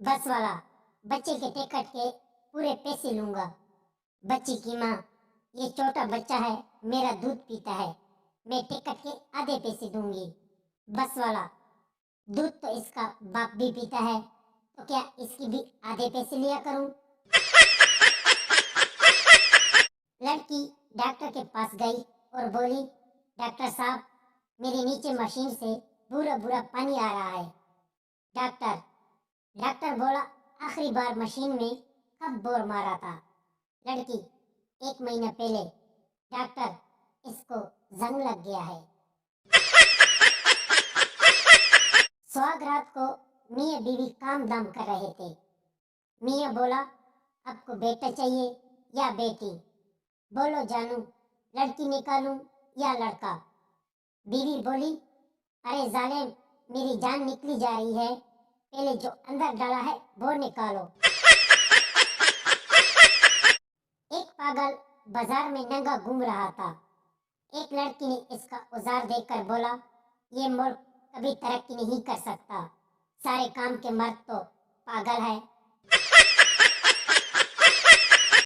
बस वाला, बच्चे के टिकट के पूरे पैसे लूंगा। बच्ची की माँ, ये छोटा बच्चा है, मेरा दूध पीता है, मैं टिकट के आधे पैसे दूंगी। बस वाला, दूध तो इसका बाप भी पीता है, तो क्या इसकी भी आधे पैसे लिया करूं? लड़की डॉक्टर के पास गई और बोली, डॉक्टर साहब, मेरे नीचे मशीन से बुरा बुरा पानी आ रहा है। डॉक्टर डॉक्टर बोला, आखिरी बार मशीन में कब बोर मारा था? लड़की, 1 महीना पहले। डॉक्टर, इसको जंग लग गया है। सुहाग रात को मियाँ बीवी काम दाम कर रहे थे। मियाँ बोला, आपको बेटा चाहिए या बेटी? बोलो जानू, लड़की निकालूं या लड़का? बीवी बोली, अरे जालिम, मेरी जान निकली जा रही है, पहले जो अंदर डाला है वो निकालो। एक पागल बाजार में नंगा घूम रहा था। एक लड़की ने इसका औजार देखकर बोला, ये मुल्क कभी तरक्की नहीं कर सकता, सारे काम के मर्द तो पागल है।